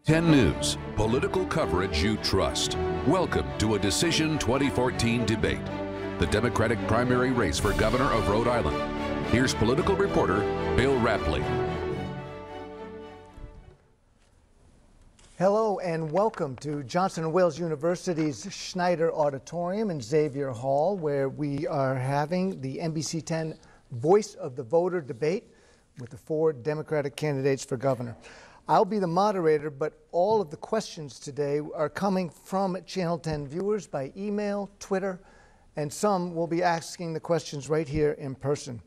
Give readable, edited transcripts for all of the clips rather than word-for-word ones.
10 News, political coverage you trust. Welcome to a Decision 2014 debate, the Democratic primary race for governor of Rhode Island. Here's political reporter Bill Rapley. Hello and welcome to Johnson & Wales University's Schneider Auditorium in Xavier Hall, where we are having the NBC 10 Voice of the Voter debate with the 4 Democratic candidates for governor. I'll be the moderator, but all of the questions today are coming from Channel 10 viewers by email, Twitter, and some will be asking the questions right here in person.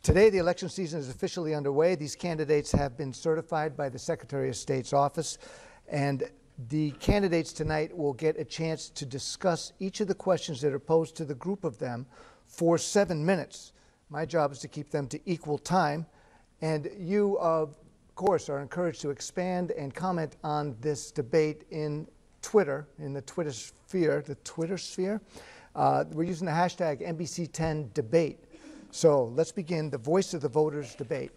Today, the election season is officially underway. These candidates have been certified by the Secretary of State's office, and the candidates tonight will get a chance to discuss each of the questions that are posed to the group of them for 7 minutes. My job is to keep them to equal time, and you, of course, are encouraged to expand and comment on this debate in Twitter, in the Twitter sphere. We're using the hashtag NBC10debate. So let's begin the Voice of the Voters debate.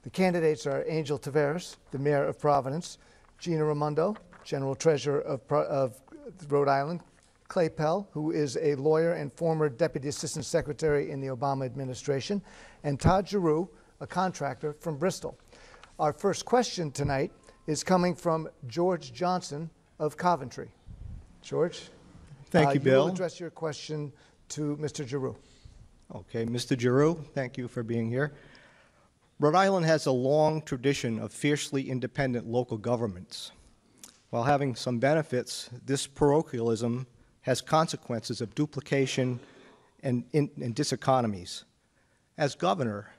The candidates are Angel Taveras, the Mayor of Providence; Gina Raimondo, General Treasurer of Rhode Island; Clay Pell, who is a lawyer and former Deputy Assistant Secretary in the Obama administration; and Todd Giroux, a contractor from Bristol. Our first question tonight is coming from George Johnson of Coventry. George? Thank you, Bill. You will address your question to Mr. Giroux. Okay, Mr. Giroux, thank you for being here. Rhode Island has a long tradition of fiercely independent local governments. While having some benefits, this parochialism has consequences of duplication and diseconomies. As governor,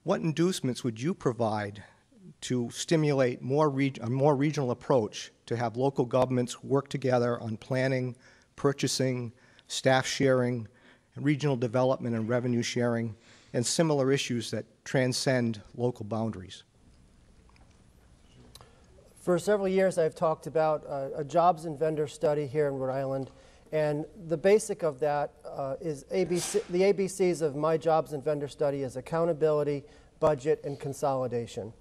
what inducements would you provide to stimulate a more regional approach to have local governments work together on planning, purchasing, staff sharing, regional development and revenue sharing, and similar issues that transcend local boundaries? For several years, I've talked about a jobs and vendor study here in Rhode Island, and the basic of that is the ABCs of my jobs and vendor study is accountability, budget, and consolidation.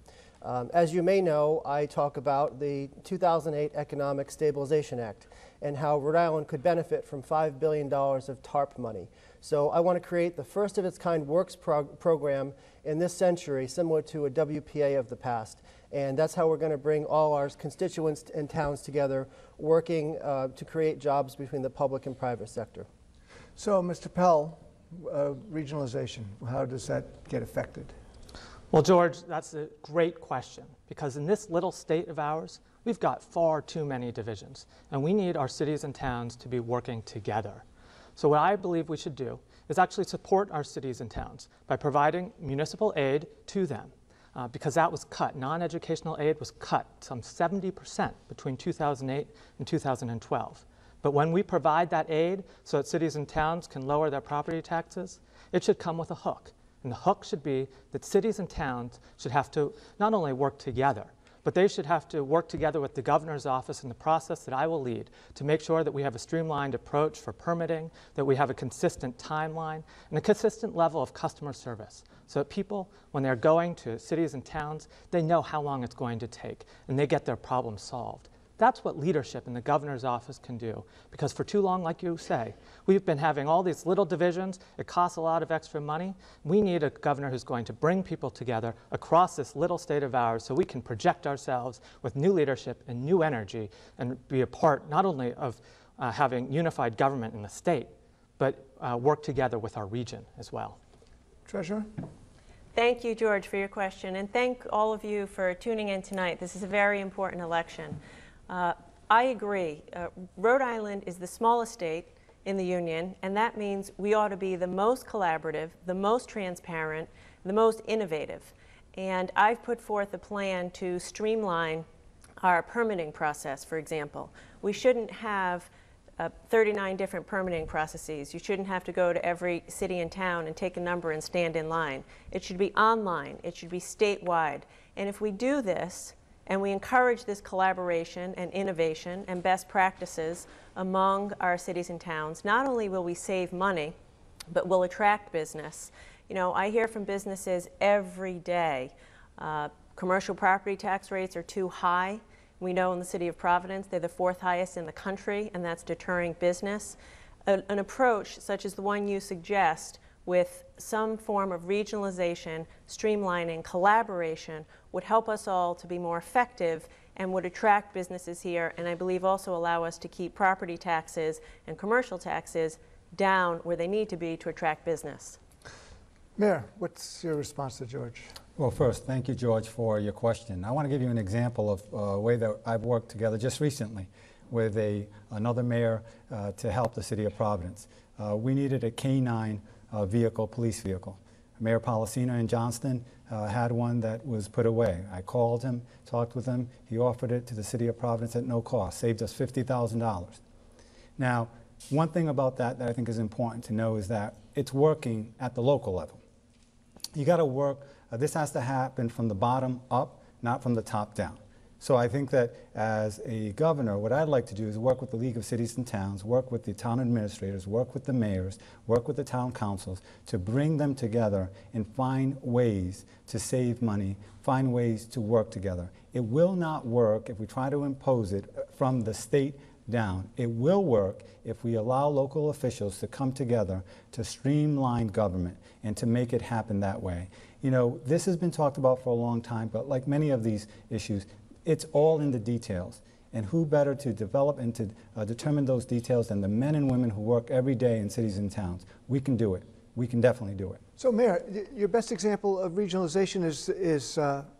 As you may know, I talk about the 2008 Economic Stabilization Act and how Rhode Island could benefit from $5 billion of TARP money. So I want to create the first of its kind works program in this century, similar to a WPA of the past. And that's how we're going to bring all our constituents and towns together, working to create jobs between the public and private sector. So, Mr. Pell, regionalization, how does that get affected? Well, George, that's a great question, because in this little state of ours, we've got far too many divisions, and we need our cities and towns to be working together. So what I believe we should do is actually support our cities and towns by providing municipal aid to them, because that was cut. Non-educational aid was cut some 70% between 2008 and 2012. But when we provide that aid so that cities and towns can lower their property taxes, it should come with a hook. And the hook should be that cities and towns should have to not only work together, but they should have to work together with the governor's office in the process that I will lead to make sure that we have a streamlined approach for permitting, that we have a consistent timeline, and a consistent level of customer service, so that people, when they're going to cities and towns, they know how long it's going to take, and they get their problem solved. That's what leadership in the governor's office can do, because for too long, like you say, we've been having all these little divisions. It costs a lot of extra money. We need a governor who's going to bring people together across this little state of ours so we can project ourselves with new leadership and new energy and be a part not only of having unified government in the state, but work together with our region as well. Treasurer? Thank you, George, for your question, and thank all of you for tuning in tonight. This is a very important election. I agree. Rhode Island is the smallest state in the Union, and that means we ought to be the most collaborative, the most transparent, the most innovative. And I've put forth a plan to streamline our permitting process, for example. We shouldn't have 39 different permitting processes. You shouldn't have to go to every city and town and take a number and stand in line. It should be online. It should be statewide. And if we do this, and we encourage this collaboration and innovation and best practices among our cities and towns, not only will we save money, but we'll attract business. You know, I hear from businesses every day, commercial property tax rates are too high, We know in the city of Providence they're the 4th highest in the country, and that's deterring business. An approach such as the one you suggest, with some form of regionalization, streamlining, collaboration, would help us all to be more effective and would attract businesses here, and I believe also allow us to keep property taxes and commercial taxes down where they need to be to attract business. Mayor, what's your response to George? Well, first, thank you, George, for your question. I want to give you an example of a way that I've worked together just recently with another mayor to help the city of Providence. We needed a K-9 police vehicle. Mayor Policina in Johnston had one that was put away. I called him, talked with him. He offered it to the city of Providence at no cost, saved us $50,000. Now, one thing about that I think is important to know is that it's working at the local level. You got to work, this has to happen from the bottom up, not from the top down. So I think that as a governor, what I'd like to do is work with the League of Cities and Towns, work with the town administrators, work with the mayors, work with the town councils to bring them together and find ways to save money, find ways to work together. It will not work if we try to impose it from the state down. It will work if we allow local officials to come together to streamline government and to make it happen that way. You know, this has been talked about for a long time, but like many of these issues, it's all in the details. And who better to develop and to determine those details than the men and women who work every day in cities and towns. We can do it. We can definitely do it. So, Mayor, your best example of regionalization is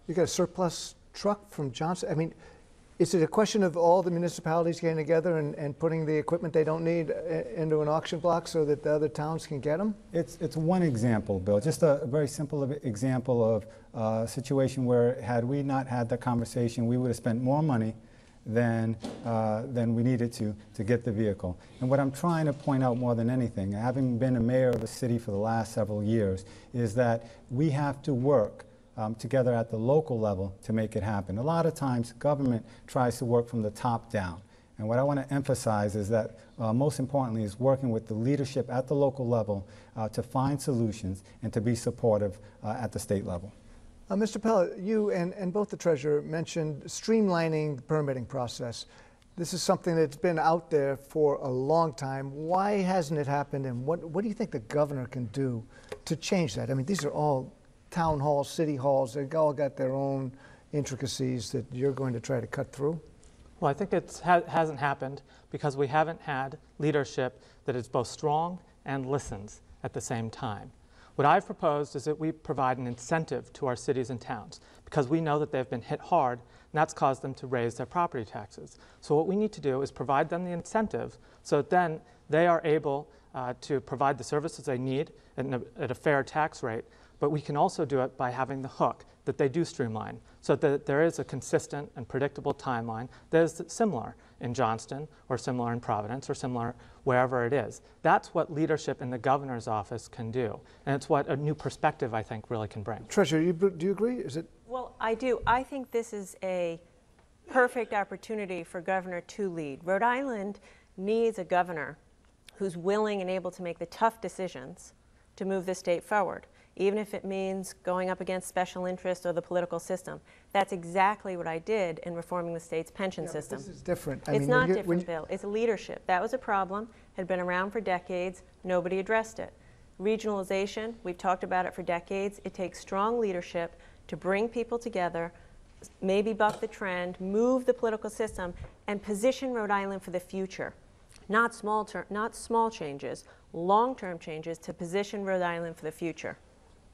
you got a surplus truck from Johnson. I mean, is it a question of all the municipalities getting together and putting the equipment they don't need into an auction block so that the other towns can get them? It's one example, Bill, just a very simple example of a situation where had we not had that conversation, we would have spent more money than we needed to get the vehicle. And what I'm trying to point out more than anything, having been a mayor of a city for the last several years, is that we have to work together at the local level to make it happen. A lot of times government tries to work from the top down. And what I want to emphasize is that most importantly is working with the leadership at the local level to find solutions and to be supportive at the state level. Mr. Pell, you and both the treasurer mentioned streamlining the permitting process. This is something that's been out there for a long time. Why hasn't it happened, and what do you think the governor can do to change that? I mean, these are all town halls, city halls, they've all got their own intricacies that you're going to try to cut through? Well, I think it hasn't happened because we haven't had leadership that is both strong and listens at the same time. What I've proposed is that we provide an incentive to our cities and towns because we know that they've been hit hard and that's caused them to raise their property taxes. So what we need to do is provide them the incentive so that then they are able to provide the services they need at a fair tax rate. But we can also do it by having the hook that they do streamline so that there is a consistent and predictable timeline that is similar in Johnston or similar in Providence or similar wherever it is. That's what leadership in the governor's office can do. And it's what a new perspective, I think, really can bring. Treasurer, do you agree? Is it? Well, I do. I think this is a perfect opportunity for governor to lead. Rhode Island needs a governor who's willing and able to make the tough decisions to move the state forward, even if it means going up against special interests or the political system. That's exactly what I did in reforming the state's pension system. This is different. It's not different, Bill. It's leadership. That was a problem, had been around for decades. Nobody addressed it. Regionalization, we've talked about it for decades. It takes strong leadership to bring people together, maybe buck the trend, move the political system, and position Rhode Island for the future. Not small changes, long-term changes to position Rhode Island for the future.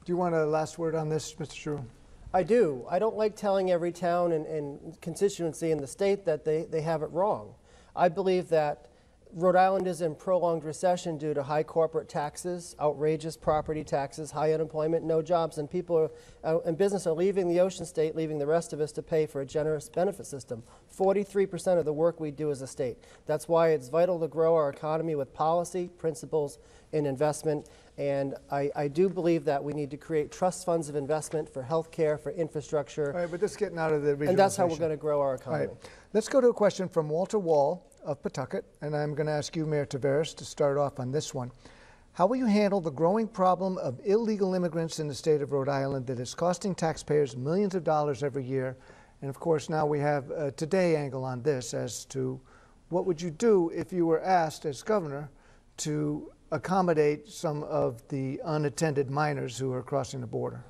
Do you want a last word on this, Mr. Giroux? I do. I don't like telling every town and constituency in the state that they have it wrong. I believe that Rhode Island is in prolonged recession due to high corporate taxes, outrageous property taxes, high unemployment, no jobs, and people and business are leaving the ocean state, leaving the rest of us to pay for a generous benefit system. 43% of the work we do as a state. That's why it's vital to grow our economy with policy, principles, and investment. And I do believe that we need to create trust funds of investment for health care, for infrastructure. All right, but this is getting out of the regionalization. And that's how we're going to grow our economy. All right. Let's go to a question from Walter Wall of Pawtucket, and I'm going to ask you, Mayor Taveras, to start off on this one. How will you handle the growing problem of illegal immigrants in the state of Rhode Island that is costing taxpayers millions of dollars every year And of course, now we have a today angle on this as to what would you do if you were asked as governor to accommodate some of the unattended minors who are crossing the border?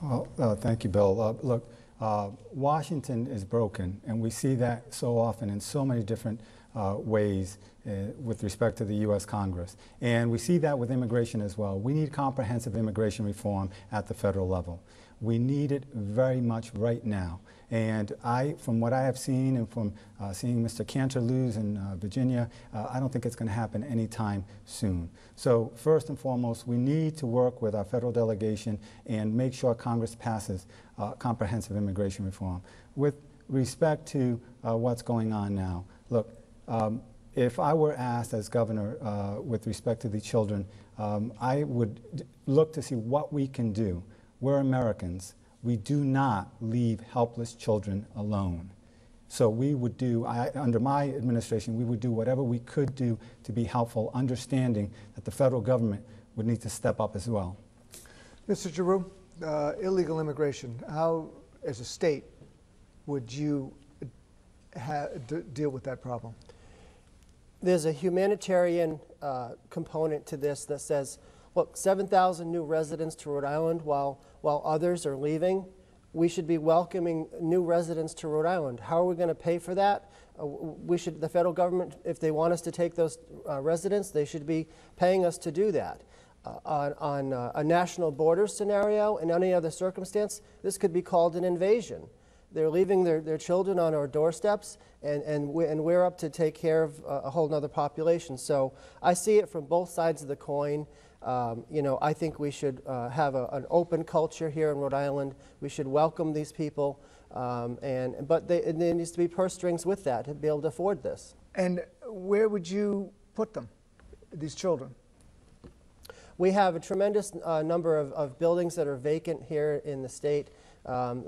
Well, thank you, Bill. Look, Washington is broken, and we see that so often in so many different ways with respect to the U.S. Congress. And we see that with immigration as well. We need comprehensive immigration reform at the federal level. We need it very much right now. And from what I have seen and from seeing Mr. Cantor lose in Virginia, I don't think it's going to happen anytime soon. So first and foremost, we need to work with our federal delegation and make sure Congress passes comprehensive immigration reform. With respect to what's going on now, look, if I were asked as governor with respect to the children, I would look to see what we can do. We're Americans. We do not leave helpless children alone. So we would do, under my administration, we would do whatever we could do to be helpful, understanding that the federal government would need to step up as well. Mr. Giroux, illegal immigration, how, as a state, would you deal with that problem? There's a humanitarian component to this that says, look, 7,000 new residents to Rhode Island while others are leaving. We should be welcoming new residents to Rhode Island. How are we going to pay for that? The federal government, if they want us to take those residents, they should be paying us to do that. On a national border scenario, in any other circumstance, this could be called an invasion. They're leaving their children on our doorsteps, and we're up to take care of a whole nother population. So I see it from both sides of the coin. I think we should have an open culture here in Rhode Island. We should welcome these people, but there needs to be purse strings with that to be able to afford this. And where would you put them, these children? We have a tremendous number of buildings that are vacant here in the state.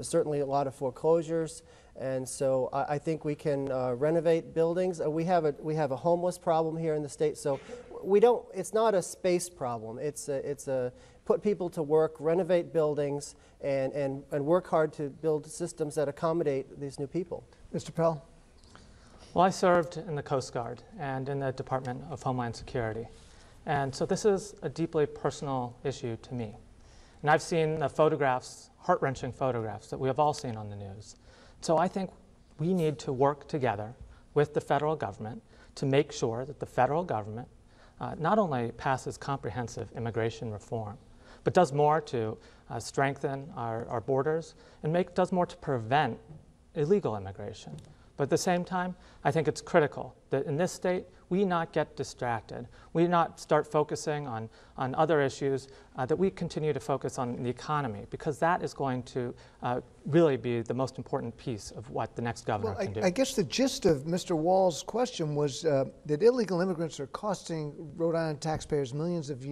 Certainly a lot of foreclosures, and so I think we can renovate buildings. We have a homeless problem here in the state, so we don't. It's not a space problem. It's a put people to work, renovate buildings, and work hard to build systems that accommodate these new people. Mr. Pell? Well, I served in the Coast Guard and in the Department of Homeland Security, and so this is a deeply personal issue to me. And I've seen the photographs, heart-wrenching photographs that we have all seen on the news. So I think we need to work together with the federal government to make sure that the federal government not only passes comprehensive immigration reform, but does more to strengthen our borders and does more to prevent illegal immigration. But at the same time, I think it's critical that in this state, we not get distracted. We not start focusing on other issues, that we continue to focus on the economy, because that is going to really be the most important piece of what the next governor can do. I guess the gist of Mr. Wall's question was that illegal immigrants are costing Rhode Island taxpayers millions of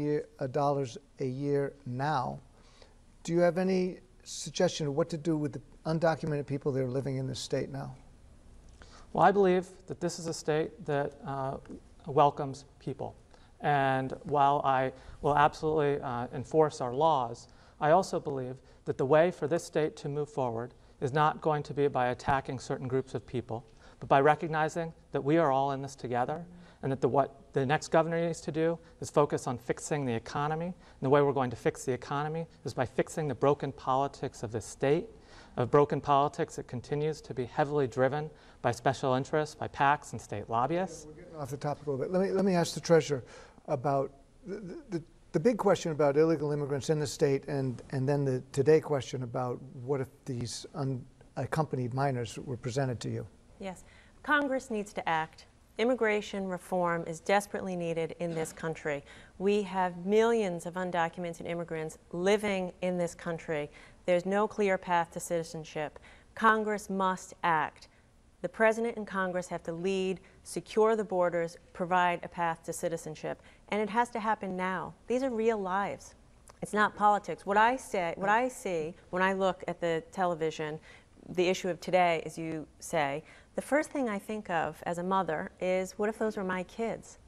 dollars a year now. Do you have any suggestion of what to do with the undocumented people that are living in this state now? Well, I believe that this is a state that welcomes people. And while I will absolutely enforce our laws, I also believe that the way for this state to move forward is not going to be by attacking certain groups of people, but by recognizing that we are all in this together, and that what the next governor needs to do is focus on fixing the economy. And the way we're going to fix the economy is by fixing the broken politics of this state, of broken politics that continues to be heavily driven by special interests, by PACs and state lobbyists. We're getting off the topic a little bit. Let me ask the treasurer about the big question about illegal immigrants in the state, and then the today question about what if these unaccompanied minors were presented to you. Yes, Congress needs to act. Immigration reform is desperately needed in this country. We have millions of undocumented immigrants living in this country. There's no clear path to citizenship. Congress must act. The President and Congress have to lead, secure the borders, provide a path to citizenship. And it has to happen now. These are real lives. It's not politics. What I see when I look at the television, the issue of today, as you say, the first thing I think of as a mother is, what if those were my kids?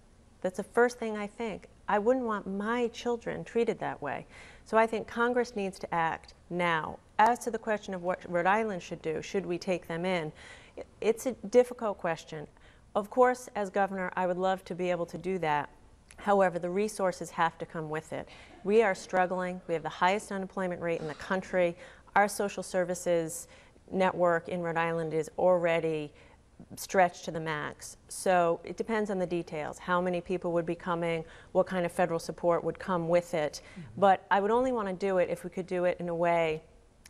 That's the first thing I think. I wouldn't want my children treated that way. So I think Congress needs to act now. As to the question of what Rhode Island should do, should we take them in, it's a difficult question. Of course, as governor, I would love to be able to do that. However, the resources have to come with it. We are struggling. We have the highest unemployment rate in the country. Our social services network in Rhode Island is already stretched to the max. So it depends on the details, how many people would be coming, what kind of federal support would come with it. But I would only want to do it if we could do it in a way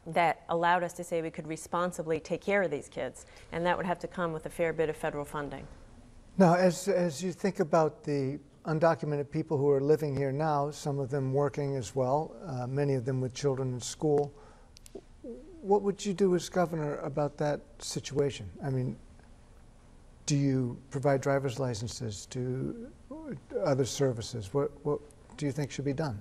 that allowed us to say we could responsibly take care of these kids, and that would have to come with a fair bit of federal funding. Now, as you think about the undocumented people who are living here now, some of them working as well, many of them with children in school, what would you do as governor about that situation? I mean, do you provide driver's licenses to other services? What do you think should be done?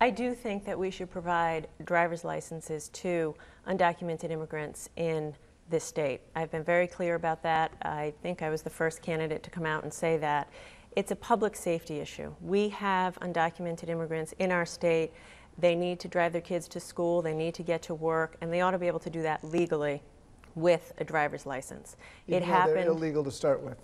I do think that we should provide driver's licenses to undocumented immigrants in this state. I've been very clear about that. I think I was the first candidate to come out and say that. It's a public safety issue. We have undocumented immigrants in our state. They need to drive their kids to school, they need to get to work, and they ought to be able to do that legally with a driver's license. Even though they're illegal to start with.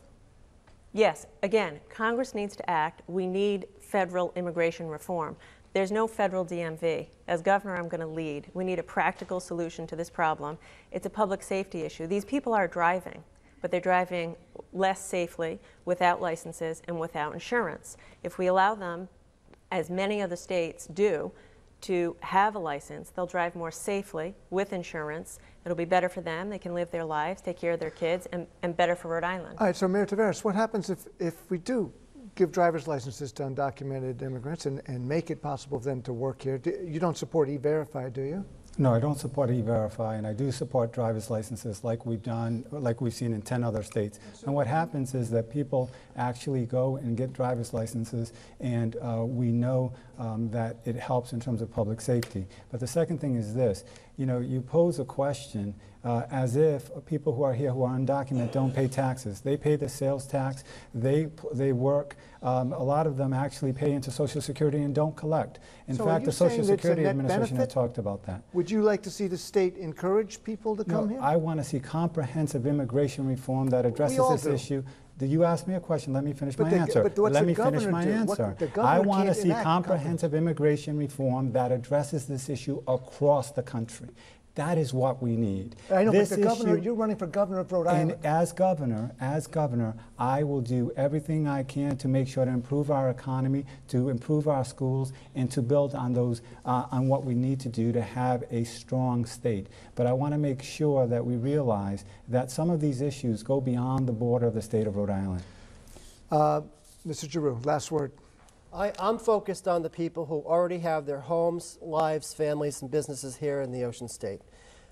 Yes, again, Congress needs to act. We need federal immigration reform. There's no federal DMV. As governor, I'm going to lead. We need a practical solution to this problem. It's a public safety issue. These people are driving, but they're driving less safely, without licenses, and without insurance. If we allow them, as many other states do, to have a license, they'll drive more safely with insurance. It'll be better for them. They can live their lives, take care of their kids, and better for Rhode Island. All right, so Mayor Taveras, what happens if we do give driver's licenses to undocumented immigrants and make it possible for them to work here? You don't support E-Verify, do you? No, I don't support E-Verify, and I do support driver's licenses like we've seen in 10 other states. And what happens is that people actually go and get driver's licenses, and we know that it helps in terms of public safety. But the second thing is this: you pose a question as if people who are here who are undocumented don't pay taxes. They pay the sales tax. They work. A lot of them actually pay into Social Security and don't collect. In fact, the Social Security Administration has talked about that. Would you like to see the state encourage people to come here? I want to see comprehensive immigration reform that addresses this issue. You asked me a question. Let me finish my answer. Let me finish my answer. I want to see comprehensive immigration reform that addresses this issue across the country. That is what we need. I know, but the governor, you're running for governor of Rhode Island. And as governor, I will do everything I can to make sure to improve our economy, to improve our schools, and to build on on what we need to do to have a strong state. But I want to make sure that we realize that some of these issues go beyond the border of the state of Rhode Island. Mr. Giroux, last word. I'm focused on the people who already have their homes, lives, families, and businesses here in the Ocean State.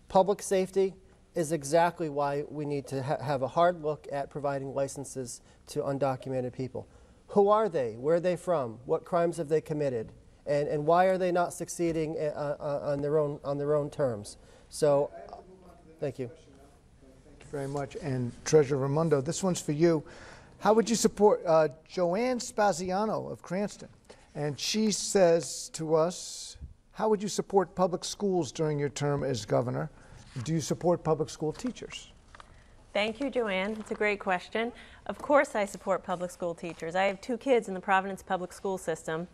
Public safety is exactly why we need to have a hard look at providing licenses to undocumented people. Who are they? Where are they from? What crimes have they committed? And why are they not succeeding on their own terms? So, thank you. Thank you very much. And Treasurer Raimondo, this one's for you. How would you support Joanne Spaziano of Cranston? And she says to us, how would you support public schools during your term as governor? Do you support public school teachers? Thank you, Joanne. It's a great question. Of course I support public school teachers. I have 2 kids in the Providence public school system,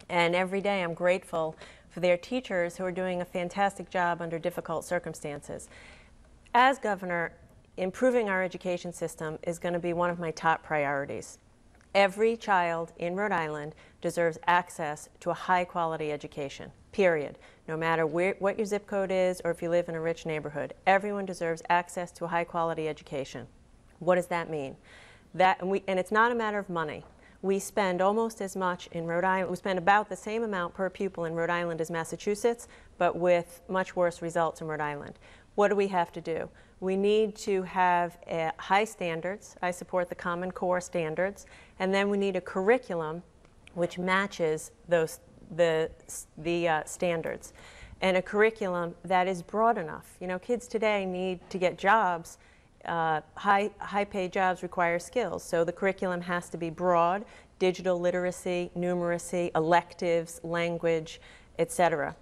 and every day I'm grateful for their teachers who are doing a fantastic job under difficult circumstances. As governor, improving our education system is going to be one of my top priorities. Every child in Rhode Island deserves access to a high-quality education, period. No matter what your zip code is or if you live in a rich neighborhood, everyone deserves access to a high-quality education. What does that mean? And it's not a matter of money. We spend almost as much in Rhode Island. We spend about the same amount per pupil in Rhode Island as Massachusetts, but with much worse results in Rhode Island. What do we have to do? We need to have high standards. I support the Common Core standards. And then we need a curriculum which matches the standards. And a curriculum that is broad enough. Kids today need to get jobs. High-paid jobs require skills. So the curriculum has to be broad: digital literacy, numeracy, electives, language, etc.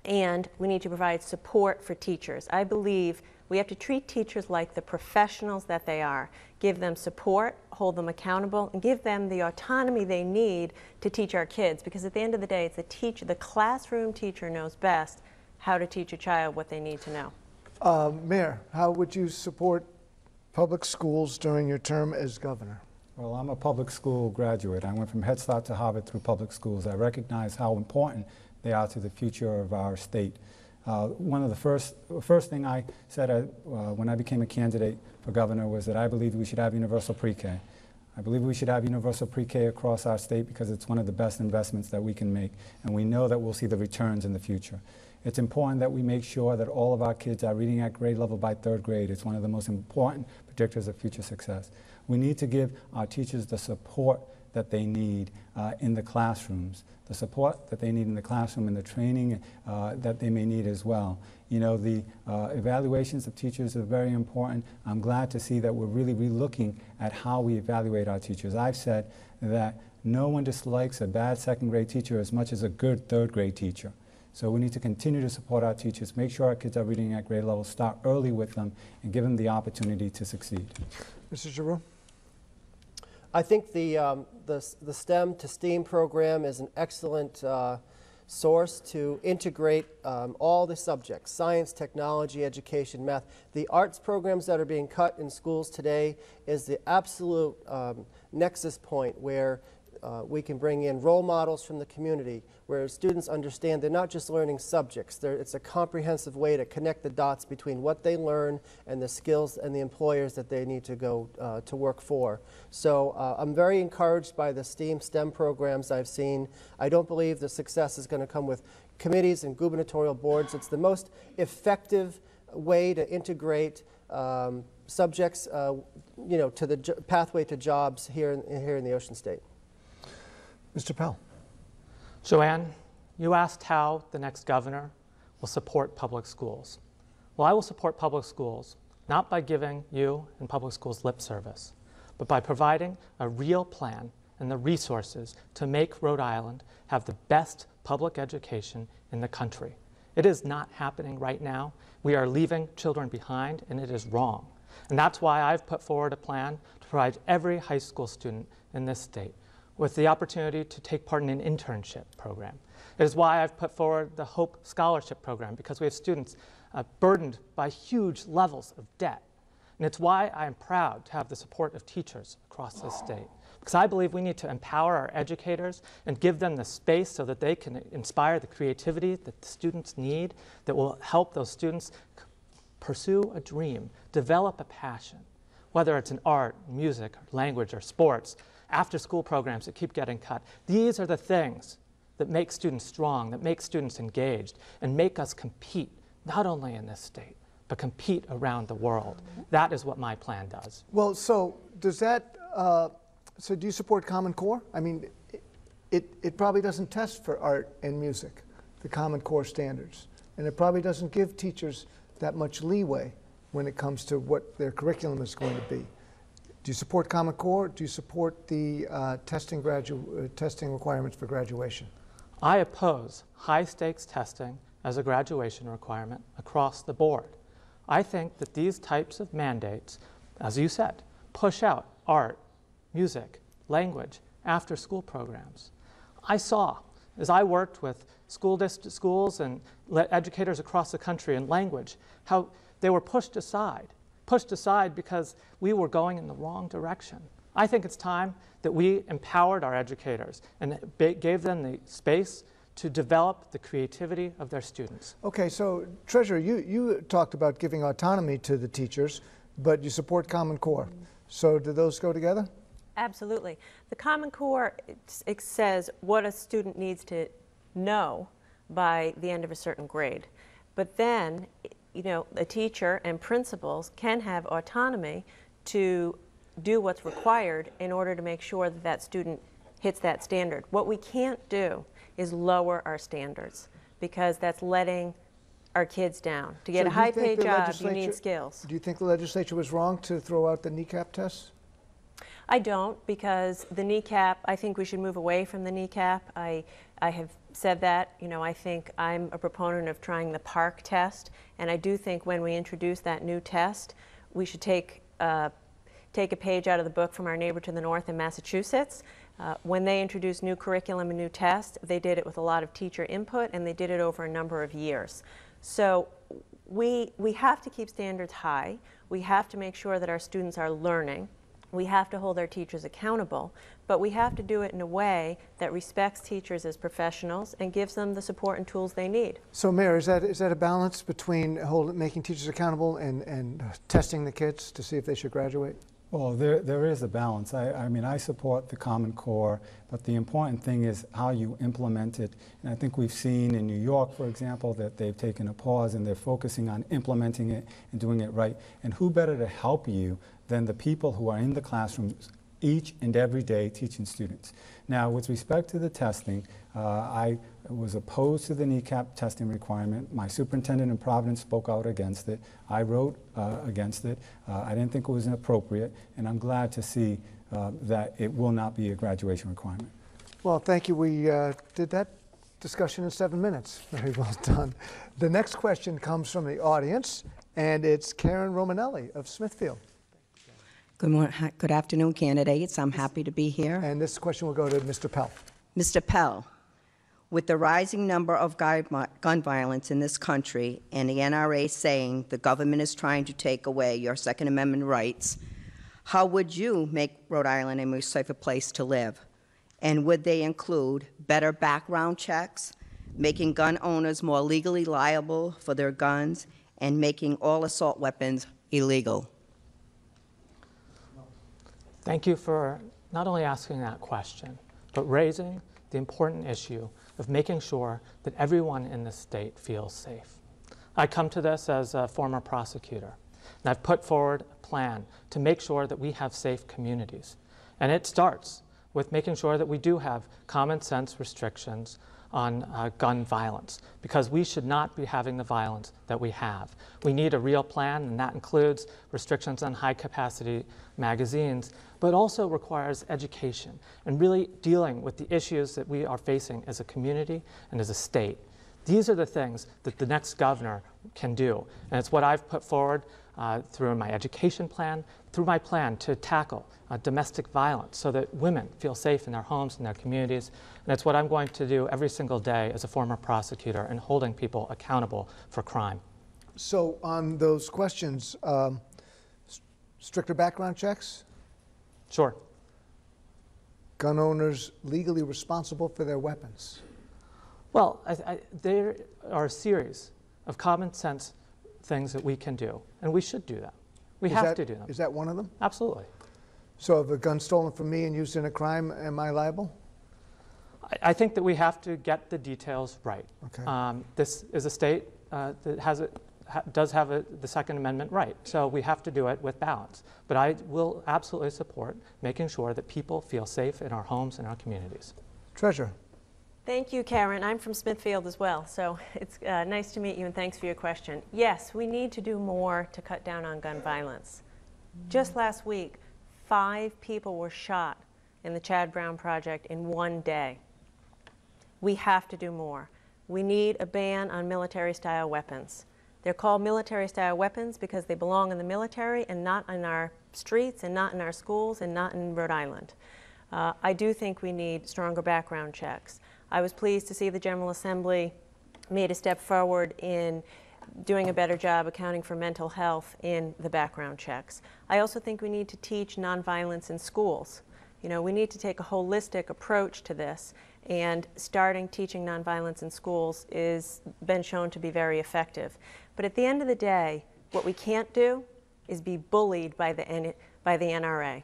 And we need to provide support for teachers. I believe we have to treat teachers like the professionals that they are. Give them support, hold them accountable, and give them the autonomy they need to teach our kids. Because at the end of the day, it's the teacher, the classroom teacher knows best how to teach a child what they need to know. Mayor, how would you support public schools during your term as governor? Well, I'm a public school graduate. I went from Head Start to Harvard through public schools. I recognize how important they are to the future of our state. One of the first thing I said when I became a candidate for governor was that I believe we should have universal pre-K. I believe we should have universal pre-K across our state because it's one of the best investments that we can make, and we know that we'll see the returns in the future. It's important that we make sure that all of our kids are reading at grade level by 3rd grade. It's one of the most important predictors of future success. We need to give our teachers the support that they need in the classrooms, the support that they need in the classroom and the training that they may need as well. You know, the evaluations of teachers are very important. I'm glad to see that we're really relooking at how we evaluate our teachers. I've said that no one dislikes a bad 2nd grade teacher as much as a good 3rd grade teacher. So we need to continue to support our teachers, make sure our kids are reading at grade level, start early with them, and give them the opportunity to succeed. Mr. Giroux? I think the STEM to STEAM program is an excellent source to integrate all the subjects: science, technology, education, math. The arts programs that are being cut in schools today is the absolute nexus point where we can bring in role models from the community, where students understand they're not just learning subjects. It's a comprehensive way to connect the dots between what they learn and the skills and the employers that they need to go to work for. So I'm very encouraged by the STEM programs I've seen. I don't believe the success is going to come with committees and gubernatorial boards. It's the most effective way to integrate subjects, you know, to the pathway to jobs here in the Ocean State. Mr. Pell? Joanne, you asked how the next governor will support public schools. Well, I will support public schools not by giving you and public schools lip service, but by providing a real plan and the resources to make Rhode Island have the best public education in the country. It is not happening right now. We are leaving children behind, and it is wrong. And that's why I've put forward a plan to provide every high school student in this state with the opportunity to take part in an internship program. It is why I've put forward the Hope Scholarship Program, because we have students burdened by huge levels of debt. And it's why I am proud to have the support of teachers across this state, because I believe we need to empower our educators and give them the space so that they can inspire the creativity that the students need, that will help those students pursue a dream, develop a passion, whether it's in art, music, language, or sports. After-school programs that keep getting cut. These are the things that make students strong, that make students engaged, and make us compete, not only in this state, but compete around the world. That is what my plan does. Well, so does that, so do you support Common Core? I mean, it probably doesn't test for art and music, the Common Core standards, and it probably doesn't give teachers that much leeway when it comes to what their curriculum is going to be. Do you support Common Core? Do you support the testing requirements for graduation? I oppose high-stakes testing as a graduation requirement across the board. I think that these types of mandates, as you said, push out art, music, language, after-school programs. I saw, as I worked with schools and educators across the country in language, how they were pushed aside because we were going in the wrong direction. I think it's time that we empowered our educators and gave them the space to develop the creativity of their students. Okay, so Treasurer, you talked about giving autonomy to the teachers, but you support Common Core. So do those go together? Absolutely. The Common Core, it says what a student needs to know by the end of a certain grade. But then, you know, a teacher and principals can have autonomy to do what's required in order to make sure that that student hits that standard. What we can't do is lower our standards, because that's letting our kids down. To get a high-paid job, you need skills. Do you think the legislature was wrong to throw out the kneecap tests? I don't, because the kneecap, I think we should move away from the kneecap. I have said that. You know, I think I'm a proponent of trying the PARCC test, and I do think when we introduce that new test, we should take a page out of the book from our neighbor to the north in Massachusetts. When they introduced new curriculum and new tests, they did it with a lot of teacher input, and they did it over a number of years. So we have to keep standards high. We have to make sure that our students are learning. We have to hold our teachers accountable, but we have to do it in a way that respects teachers as professionals and gives them the support and tools they need. So, Mayor, is that a balance between making teachers accountable and testing the kids to see if they should graduate? Well, there is a balance. I mean, I support the Common Core, but the important thing is how you implement it. And I think we've seen in New York, for example, that they've taken a pause and they're focusing on implementing it and doing it right. And who better to help you than the people who are in the classrooms each and every day teaching students. Now, with respect to the testing, I was opposed to the kneecap testing requirement. My superintendent in Providence spoke out against it. I wrote against it. I didn't think it was inappropriate, and I'm glad to see that it will not be a graduation requirement. Well, thank you. We did that discussion in 7 minutes. Very well done. The next question comes from the audience, and it's Karen Romanelli of Smithfield. Good morning, good afternoon, candidates. I'm happy to be here. And this question will go to Mr. Pell. Mr. Pell, with the rising number of gun violence in this country and the NRA saying the government is trying to take away your Second Amendment rights, how would you make Rhode Island a more safer place to live? And would they include better background checks, making gun owners more legally liable for their guns, and making all assault weapons illegal? Thank you for not only asking that question, but raising the important issue of making sure that everyone in the state feels safe. I come to this as a former prosecutor, and I've put forward a plan to make sure that we have safe communities. And it starts with making sure that we do have common sense restrictions on gun violence, because we should not be having the violence that we have. We need a real plan, and that includes restrictions on high-capacity magazines, but also requires education and really dealing with the issues that we are facing as a community and as a state. These are the things that the next governor can do, and it's what I've put forward through my education plan, through my plan to tackle domestic violence so that women feel safe in their homes and their communities. And it's what I'm going to do every single day as a former prosecutor and holding people accountable for crime. So on those questions, stricter background checks? Sure. Gun owners legally responsible for their weapons? Well, there are a series of common sense things that we can do, and we should do them. We have to do them. Is that one of them? Absolutely. So if a gun's stolen from me and used in a crime, am I liable? I think that we have to get the details right. Okay. This is a state that does have the Second Amendment right, so we have to do it with balance. But I will absolutely support making sure that people feel safe in our homes and our communities. Treasurer. Thank you, Karen. I'm from Smithfield as well, so it's nice to meet you, and thanks for your question. Yes, we need to do more to cut down on gun violence. Just last week, 5 people were shot in the Chad Brown Project in one day. We have to do more. We need a ban on military-style weapons. They're called military-style weapons because they belong in the military and not in our streets and not in our schools and not in Rhode Island. I do think we need stronger background checks. I was pleased to see the General Assembly made a step forward in doing a better job accounting for mental health in the background checks. I also think we need to teach nonviolence in schools. You know, we need to take a holistic approach to this, and starting teaching nonviolence in schools has been shown to be very effective. But at the end of the day, what we can't do is be bullied by the NRA.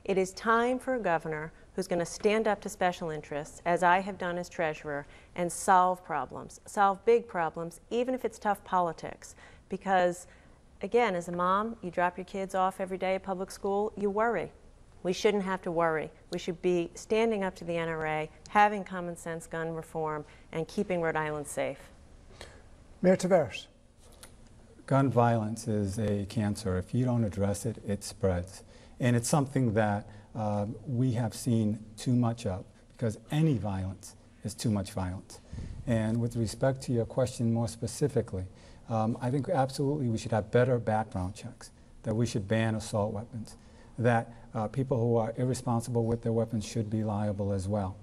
It is time for a governor who's going to stand up to special interests, as I have done as treasurer, and solve problems, solve big problems, even if it's tough politics. Because, again, as a mom, you drop your kids off every day at public school, you worry. We shouldn't have to worry. We should be standing up to the NRA, having common sense gun reform, and keeping Rhode Island safe. Mayor Taveras. Gun violence is a cancer. If you don't address it, it spreads. And it's something that we have seen too much of, because any violence is too much violence. And with respect to your question more specifically, I think absolutely we should have better background checks, that we should ban assault weapons, that people who are irresponsible with their weapons should be liable as well.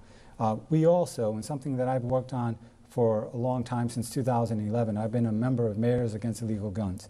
We also, and something that I've worked on for a long time, since 2011, I've been a member of Mayors Against Illegal Guns,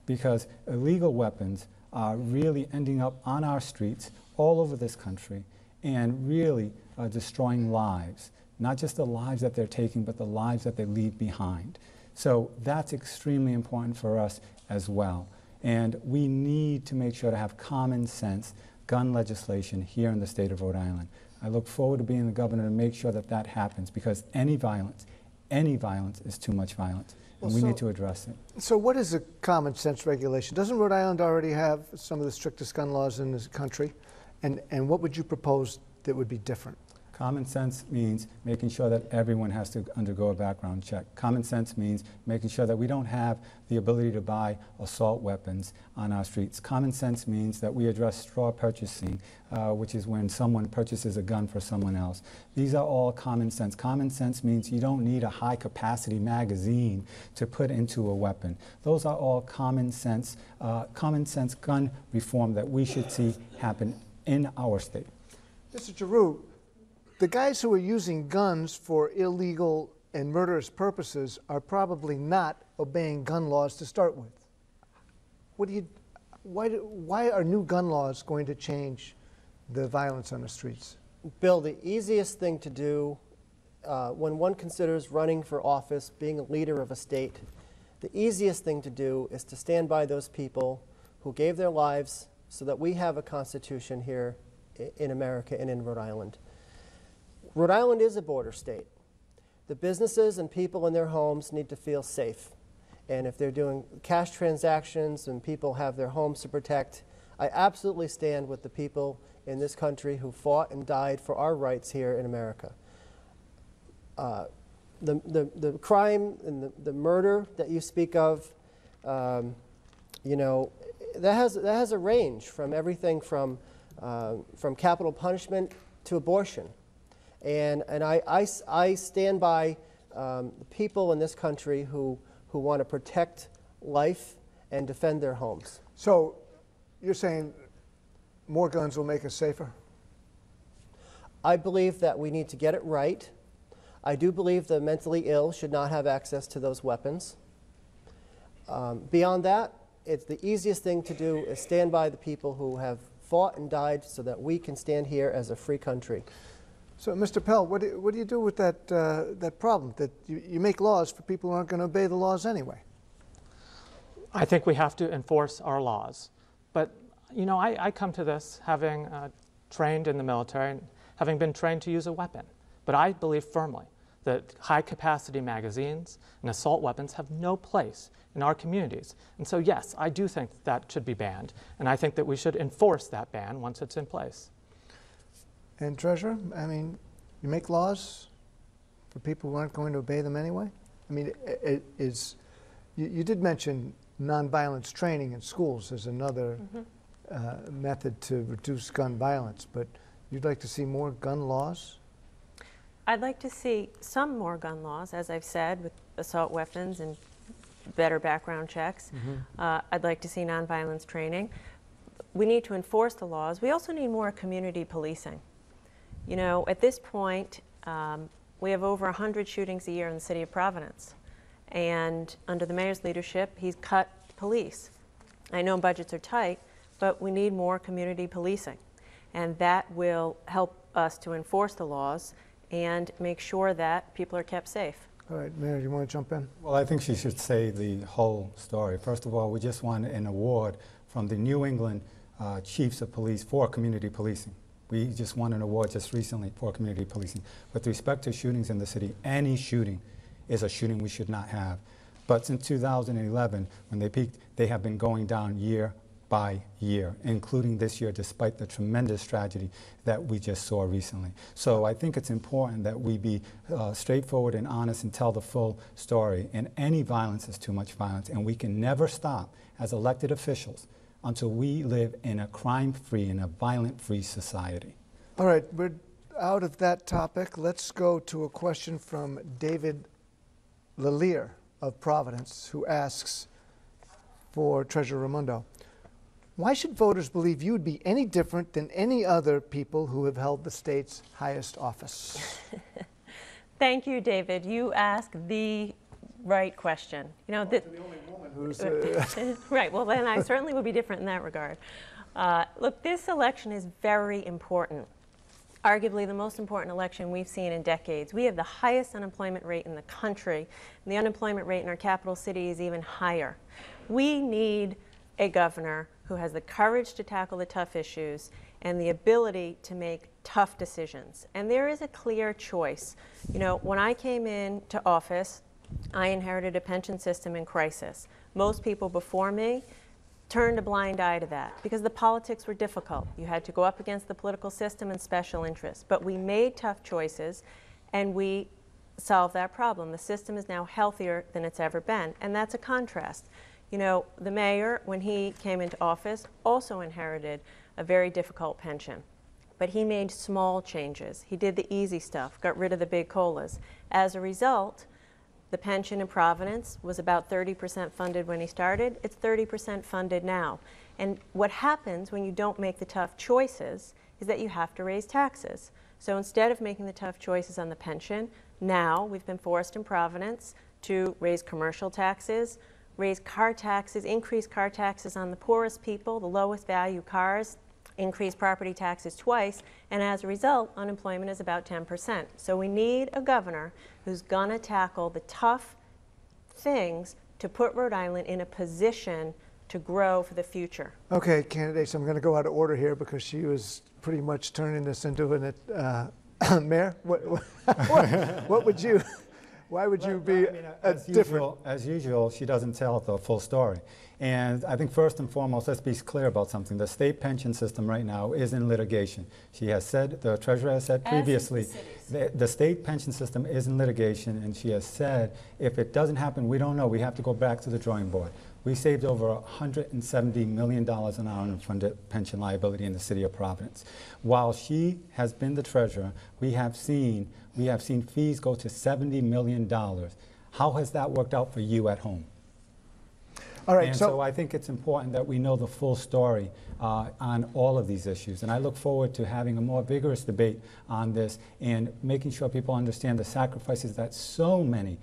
because illegal weapons are really ending up on our streets all over this country and really destroying lives, not just the lives that they're taking, but the lives that they leave behind. So that's extremely important for us as well. And we need to make sure to have common sense gun legislation here in the state of Rhode Island. I look forward to being the governor to make sure that that happens, because any violence is too much violence, and we need to address it. So what is a common sense regulation? Doesn't Rhode Island already have some of the strictest gun laws in this country? And what would you propose that would be different? Common sense means making sure that everyone has to undergo a background check. Common sense means making sure that we don't have the ability to buy assault weapons on our streets. Common sense means that we address straw purchasing, which is when someone purchases a gun for someone else. These are all common sense. Common sense means you don't need a high-capacity magazine to put into a weapon. Those are all common sense gun reform that we should see happen in our state. Mr. Giroux, the guys who are using guns for illegal and murderous purposes are probably not obeying gun laws to start with. Why are new gun laws going to change the violence on the streets? Bill, the easiest thing to do when one considers running for office, being a leader of a state, the easiest thing to do is to stand by those people who gave their lives so that we have a constitution here in America and in Rhode Island. Rhode Island is a border state. The businesses and people in their homes need to feel safe. And if they're doing cash transactions and people have their homes to protect, I absolutely stand with the people in this country who fought and died for our rights here in America. The crime and the murder that you speak of, you know, that has a range from everything from capital punishment to abortion. And I stand by the people in this country who want to protect life and defend their homes. So you're saying more guns will make us safer? I believe that we need to get it right. I do believe the mentally ill should not have access to those weapons. Beyond that, it's the easiest thing to do is stand by the people who have fought and died so that we can stand here as a free country. So, Mr. Pell, what do you do with that problem, that you make laws for people who aren't going to obey the laws anyway? I think we have to enforce our laws. But, you know, I come to this having trained in the military and having been trained to use a weapon. But I believe firmly that high-capacity magazines and assault weapons have no place in our communities. And so, yes, I do think that should be banned. And I think that we should enforce that ban once it's in place. And Treasurer, I mean, you make laws for people who aren't going to obey them anyway? I mean, you did mention nonviolence training in schools as another method to reduce gun violence, but you'd like to see more gun laws? I'd like to see some more gun laws, as I've said, with assault weapons and better background checks. I'd like to see nonviolence training. We need to enforce the laws. We also need more community policing. You know, at this point, we have over 100 shootings a year in the city of Providence. And under the mayor's leadership, he's cut police. I know budgets are tight, but we need more community policing. And that will help us to enforce the laws and make sure that people are kept safe. All right, Mayor, you want to jump in? Well, I think she should say the whole story. First of all, we just won an award from the New England Chiefs of Police for community policing. We just won an award just recently for community policing. With respect to shootings in the city, any shooting is a shooting we should not have. But since 2011, when they peaked, they have been going down year by year, including this year, despite the tremendous tragedy that we just saw recently. So I think it's important that we be straightforward and honest and tell the full story. And any violence is too much violence, and we can never stop, as elected officials, until we live in a crime-free and a violent-free society. All right, we're out of that topic. Let's go to a question from David Lalier of Providence, who asks for Treasurer Raimondo. Why should voters believe you would be any different than any other people who have held the state's highest office? Thank you, David. You ask the right question. You know, the only woman who's right. Well, then I certainly would be different in that regard. Look, this election is very important. Arguably the most important election we've seen in decades. We have the highest unemployment rate in the country, and the unemployment rate in our capital city is even higher. We need a governor who has the courage to tackle the tough issues and the ability to make tough decisions. And there is a clear choice. You know, when I came into office, I inherited a pension system in crisis. Most people before me turned a blind eye to that because the politics were difficult. You had to go up against the political system and special interests. But we made tough choices and we solved that problem. The system is now healthier than it's ever been, and that's a contrast. You know, the mayor, when he came into office, also inherited a very difficult pension. But he made small changes. He did the easy stuff, got rid of the big COLAs. As a result, the pension in Providence was about 30% funded when he started. It's 30% funded now. And what happens when you don't make the tough choices is that you have to raise taxes. So instead of making the tough choices on the pension, now we've been forced in Providence to raise commercial taxes, raise car taxes, increase car taxes on the poorest people, the lowest value cars, increase property taxes twice, and as a result, unemployment is about 10%. So we need a governor who's gonna tackle the tough things to put Rhode Island in a position to grow for the future. Okay, candidates, I'm gonna go out of order here because she was pretty much turning this into an, Mayor, what would you, why would you be different? As usual, she doesn't tell the full story. And I think first and foremost, let's be clear about something. The state pension system right now is in litigation. She has said, the treasurer has said previously, the state pension system is in litigation, and she has said, if it doesn't happen, we don't know. We have to go back to the drawing board. We saved over $170 million in our unfunded pension liability in the city of Providence. While she has been the treasurer, we have seen fees go to $70 million. How has that worked out for you at home? All right, and so I think it's important that we know the full story on all of these issues. And I look forward to having a more vigorous debate on this and making sure people understand the sacrifices that so many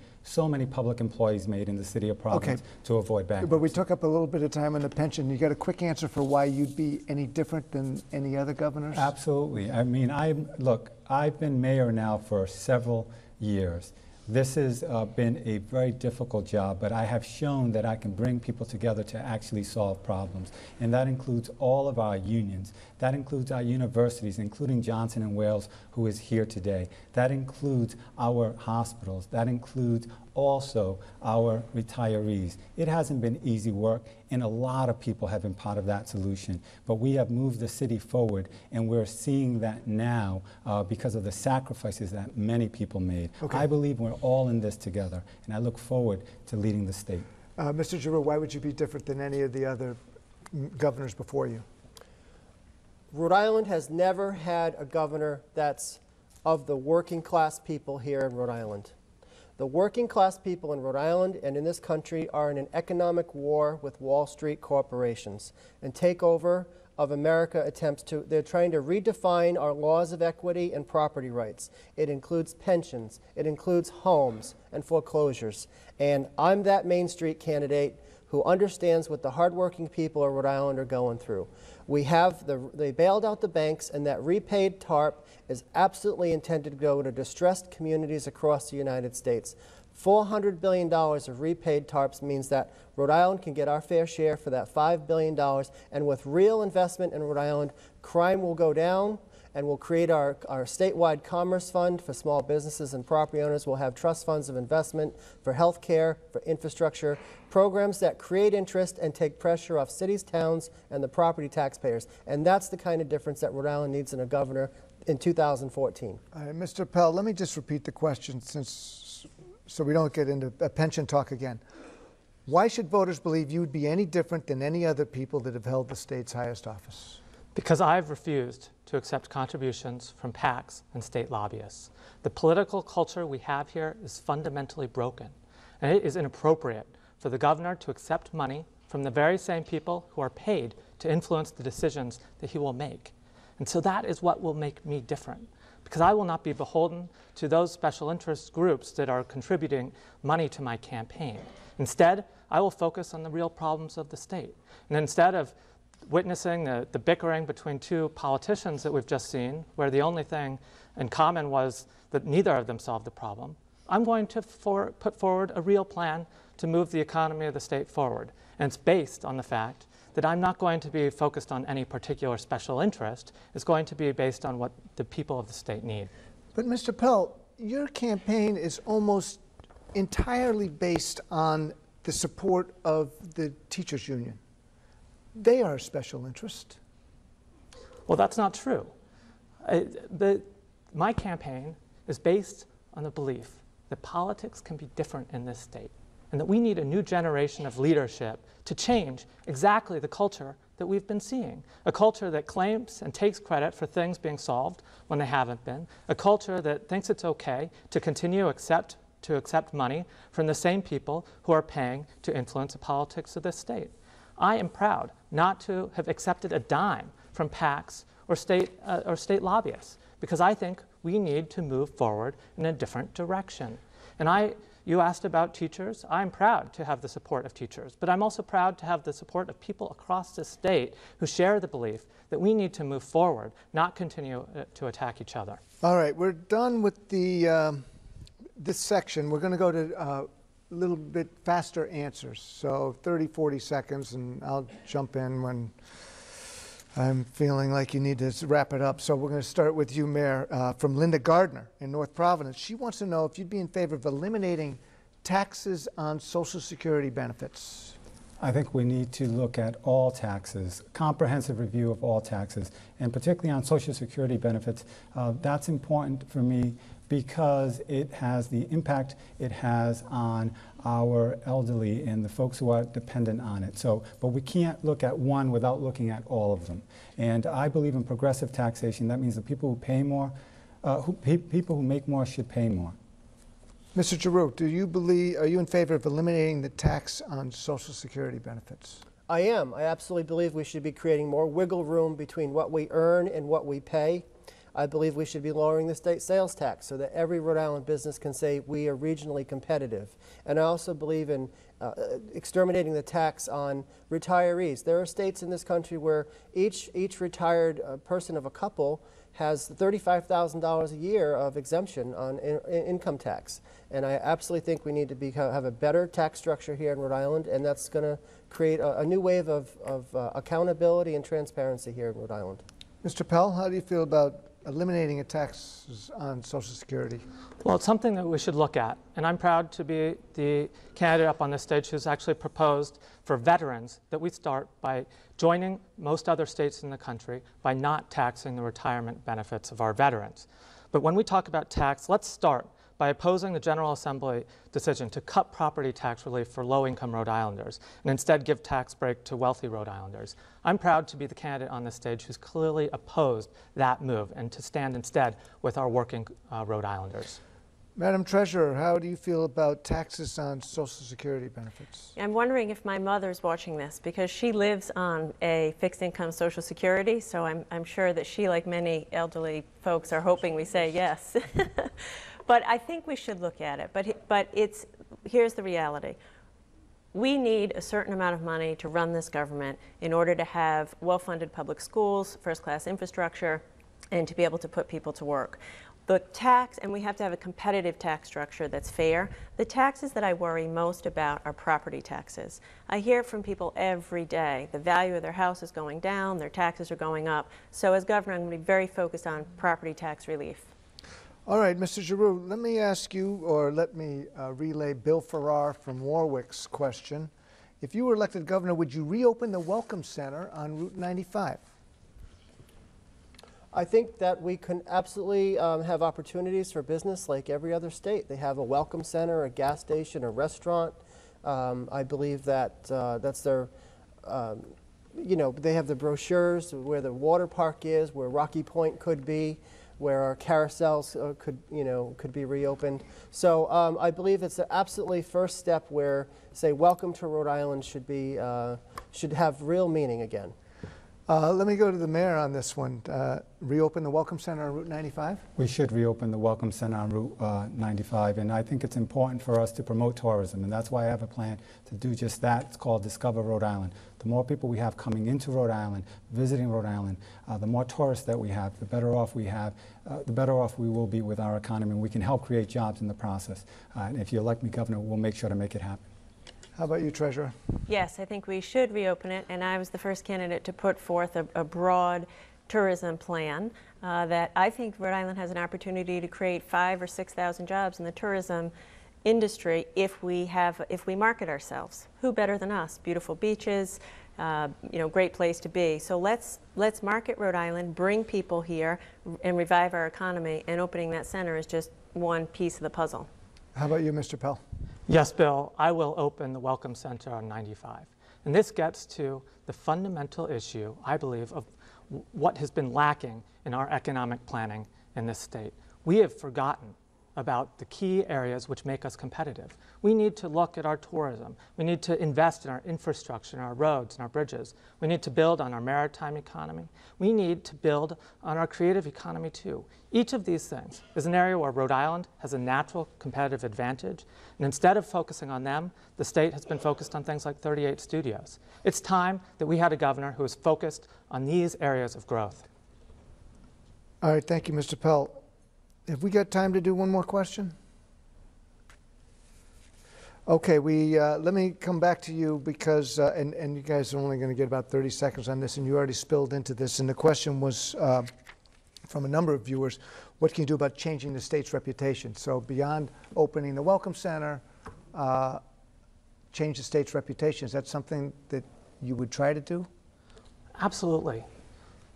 public employees made in the city of Providence to avoid bankruptcy. But we took up a little bit of time on the pension. You got a quick answer for why you'd be any different than any other governors? Absolutely. I mean, I've been mayor now for several years. This has been a very difficult job, but I have shown that I can bring people together to actually solve problems. And that includes all of our unions. That includes our universities, including Johnson & Wales, who is here today. That includes our hospitals. That includes also our retirees. It hasn't been easy work, and a lot of people have been part of that solution. But we have moved the city forward, and we're seeing that now because of the sacrifices that many people made. I believe we're all in this together, and I look forward to leading the state. Mr. Giroux, why would you be different than any of the other governors before you? Rhode Island has never had a governor that's of the working class people here in Rhode Island. The working class people in Rhode Island and in this country are in an economic war with Wall Street corporations. And takeover of America they're trying to redefine our laws of equity and property rights. It includes pensions, it includes homes and foreclosures. And I'm that Main Street candidate who understands what the hardworking people of Rhode Island are going through. They bailed out the banks, and that repaid TARP is absolutely intended to go to distressed communities across the United States. $400 billion of repaid TARPs means that Rhode Island can get our fair share for that $5 billion, and with real investment in Rhode Island, crime will go down, and we'll create our statewide commerce fund for small businesses and property owners. We'll have trust funds of investment for health care, for infrastructure, programs that create interest and take pressure off cities, towns, and the property taxpayers. And that's the kind of difference that Rhode Island needs in a governor in 2014. Mr. Pell, let me just repeat the question so we don't get into a pension talk again. Why should voters believe you would be any different than any other people that have held the state's highest office? Because I've refused to accept contributions from PACs and state lobbyists. The political culture we have here is fundamentally broken, and it is inappropriate for the governor to accept money from the very same people who are paid to influence the decisions that he will make. And so that is what will make me different, because I will not be beholden to those special interest groups that are contributing money to my campaign. Instead, I will focus on the real problems of the state. And instead of witnessing the bickering between two politicians that we've just seen, where the only thing in common was that neither of them solved the problem, I'm going to put forward a real plan to move the economy of the state forward. And it's based on the fact that I'm not going to be focused on any particular special interest. It's going to be based on what the people of the state need. But Mr. Pell, your campaign is almost entirely based on the support of the teachers union. They are a special interest. Well, that's not true. My campaign is based on the belief that politics can be different in this state, and that we need a new generation of leadership to change exactly the culture that we've been seeing. A culture that claims and takes credit for things being solved when they haven't been. A culture that thinks it's okay to continue to accept money from the same people who are paying to influence the politics of this state. I am proud not to have accepted a dime from PACs or state lobbyists, because I think we need to move forward in a different direction. And you asked about teachers. I'm proud to have the support of teachers, but I'm also proud to have the support of people across the state who share the belief that we need to move forward, not continue to attack each other. All right, we're done with this section. We're going to go to a little bit faster answers, so 30, 40 seconds, and I'll jump in when I'm feeling like you need to wrap it up. So we're going to start with you, Mayor, from Linda Gardner in North Providence. She wants to know if you'd be in favor of eliminating taxes on Social Security benefits. I think we need to look at all taxes, comprehensive review of all taxes, and particularly on Social Security benefits. That's important for me because it has the impact it has on our elderly and the folks who are dependent on it. But we can't look at one without looking at all of them. And I believe in progressive taxation. That means the people who pay more, people who make more should pay more. Mr. Giroux, are you in favor of eliminating the tax on Social Security benefits? I am. I absolutely believe we should be creating more wiggle room between what we earn and what we pay. I believe we should be lowering the state sales tax so that every Rhode Island business can say we are regionally competitive. And I also believe in exterminating the tax on retirees. There are states in this country where each retired person of a couple has $35,000 a year of exemption on income tax. And I absolutely think we need to have a better tax structure here in Rhode Island, and that's going to create a new wave of accountability and transparency here in Rhode Island. Mr. Pell, how do you feel about eliminating a tax on Social Security? Well, it's something that we should look at, and I'm proud to be the candidate up on this stage who's actually proposed for veterans that we start by joining most other states in the country by not taxing the retirement benefits of our veterans. But when we talk about tax, let's start by opposing the General Assembly decision to cut property tax relief for low-income Rhode Islanders and instead give tax break to wealthy Rhode Islanders. I'm proud to be the candidate on this stage who's clearly opposed that move and to stand instead with our working Rhode Islanders. Madam Treasurer, how do you feel about taxes on Social Security benefits? I'm wondering if my mother's watching this, because she lives on a fixed income Social Security, so I'm sure that she, like many elderly folks, are hoping we say yes. But I think we should look at it. But here's the reality. We need a certain amount of money to run this government in order to have well-funded public schools, first-class infrastructure, and to be able to put people to work. The tax, and we have to have a competitive tax structure that's fair. The taxes that I worry most about are property taxes. I hear from people every day. The value of their house is going down, their taxes are going up. So as governor, I'm going to be very focused on property tax relief. All right, Mr. Giroux, let me ask you, or let me relay Bill Farrar from Warwick's question. If you were elected governor, would you reopen the Welcome Center on Route 95? I think that we can absolutely have opportunities for business like every other state. They have a welcome center, a gas station, a restaurant. I believe that that's their, you know, they have the brochures where the water park is, where Rocky Point could be, where our carousels could be reopened. So I believe it's an absolutely first step where, say, welcome to Rhode Island should have real meaning again. Let me go to the mayor on this one. Reopen the Welcome Center on Route 95? We should reopen the Welcome Center on Route 95, and I think it's important for us to promote tourism, and that's why I have a plan to do just that. It's called Discover Rhode Island. The more people we have coming into Rhode Island, visiting Rhode Island, the more tourists that we have, the better off we have, the better off we will be with our economy, and we can help create jobs in the process. And if you elect me governor, we'll make sure to make it happen. How about you, Treasurer? Yes, I think we should reopen it, and I was the first candidate to put forth a broad tourism plan that I think Rhode Island has an opportunity to create 5,000 or 6,000 jobs in the tourism industry if we market ourselves. Who better than us? Beautiful beaches, great place to be. So let's market Rhode Island, bring people here, and revive our economy. And opening that center is just one piece of the puzzle. How about you, Mr. Pell? Yes, Bill, I will open the Welcome Center on 95. And this gets to the fundamental issue, I believe, of what has been lacking in our economic planning in this state. We have forgotten about the key areas which make us competitive. We need to look at our tourism. We need to invest in our infrastructure, in our roads and our bridges. We need to build on our maritime economy. We need to build on our creative economy too. Each of these things is an area where Rhode Island has a natural competitive advantage. And instead of focusing on them, the state has been focused on things like 38 studios. It's time that we had a governor who is focused on these areas of growth. All right, thank you, Mr. Pell. Have we got time to do one more question? Okay, let me come back to you because, and you guys are only going to get about 30 seconds on this, and you already spilled into this, and the question was from a number of viewers, what can you do about changing the state's reputation? So beyond opening the Welcome Center, change the state's reputation. Is that something that you would try to do? Absolutely.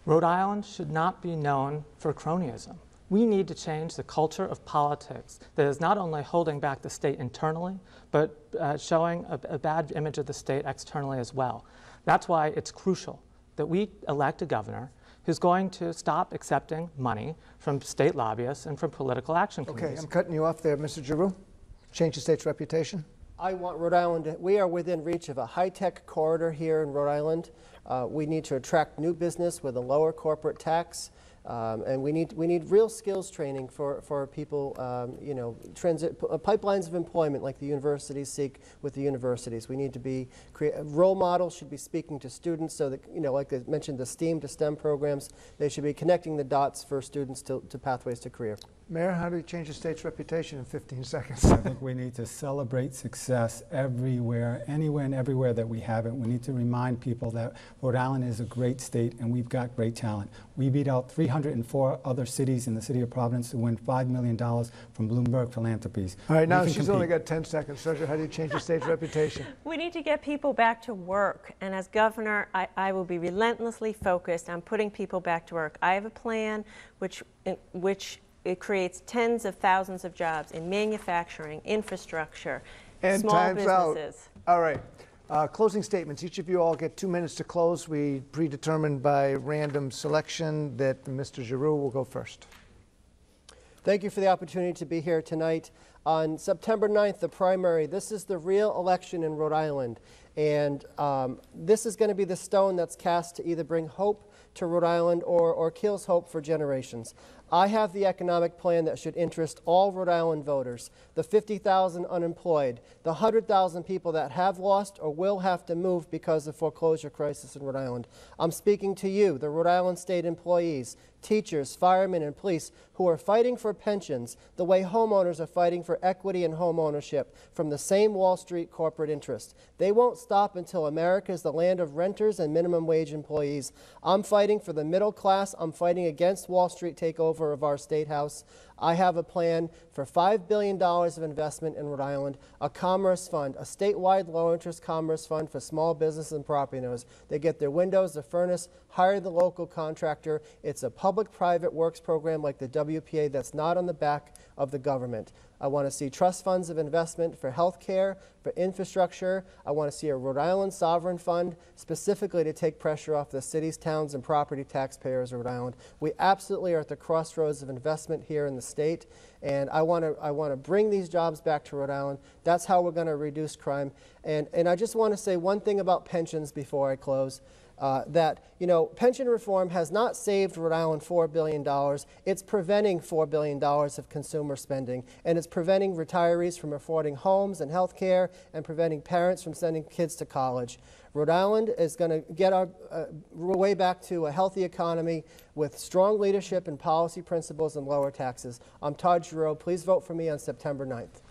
Rhode Island should not be known for cronyism. We need to change the culture of politics that is not only holding back the state internally, but showing a bad image of the state externally as well. That's why it's crucial that we elect a governor who's going to stop accepting money from state lobbyists and from political action committees. Okay, I'm cutting you off there, Mr. Giroux. Change the state's reputation. I want Rhode Island we are within reach of a high-tech corridor here in Rhode Island. We need to attract new business with a lower corporate tax. And we need real skills training for people, pipelines of employment like the universities seek with the universities. We need to be, role models should be speaking to students so that, like I mentioned, the STEAM to STEM programs, they should be connecting the dots for students to pathways to career. Mayor, how do we change the state's reputation in 15 seconds? I think we need to celebrate success everywhere, anywhere and everywhere that we have it. We need to remind people that Rhode Island is a great state and we've got great talent. We beat out 304 other cities in the city of Providence to win $5 million from Bloomberg Philanthropies. All right, now she's only got 10 seconds. Treasurer, how do you change the state's reputation? We need to get people back to work. And as governor, I will be relentlessly focused on putting people back to work. I have a plan which it creates tens of thousands of jobs in manufacturing, infrastructure, and small time's businesses. Out. All right. Closing statements. Each of you all get 2 minutes to close. We predetermined by random selection that Mr. Giroux will go first. Thank you for the opportunity to be here tonight. On September 9th, the primary, this is the real election in Rhode Island. And this is going to be the stone that's cast to either bring hope to Rhode Island or kills hope for generations. I have the economic plan that should interest all Rhode Island voters, the 50,000 unemployed, the 100,000 people that have lost or will have to move because of foreclosure crisis in Rhode Island. I'm speaking to you, the Rhode Island state employees, teachers, firemen, and police who are fighting for pensions the way homeowners are fighting for equity and home ownership from the same Wall Street corporate interest. They won't stop until America is the land of renters and minimum wage employees. I'm fighting for the middle class. I'm fighting against Wall Street takeover of our state house. I have a plan for $5 billion of investment in Rhode Island, a commerce fund, a statewide low-interest commerce fund for small business and property owners. They get their windows, the furnace, hire the local contractor. It's a public-private works program like the WPA that's not on the back of the government. I want to see trust funds of investment for health care, for infrastructure. I want to see a Rhode Island sovereign fund specifically to take pressure off the cities, towns, and property taxpayers of Rhode Island. We absolutely are at the crossroads of investment here in the state, and I want to bring these jobs back to Rhode Island. That's how we're going to reduce crime. And I just want to say one thing about pensions before I close. That, you know, pension reform has not saved Rhode Island $4 billion. It's preventing $4 billion of consumer spending, and it's preventing retirees from affording homes and health care, and preventing parents from sending kids to college. Rhode Island is going to get our way back to a healthy economy with strong leadership and policy principles and lower taxes. I'm Todd Giroux. Please vote for me on September 9th.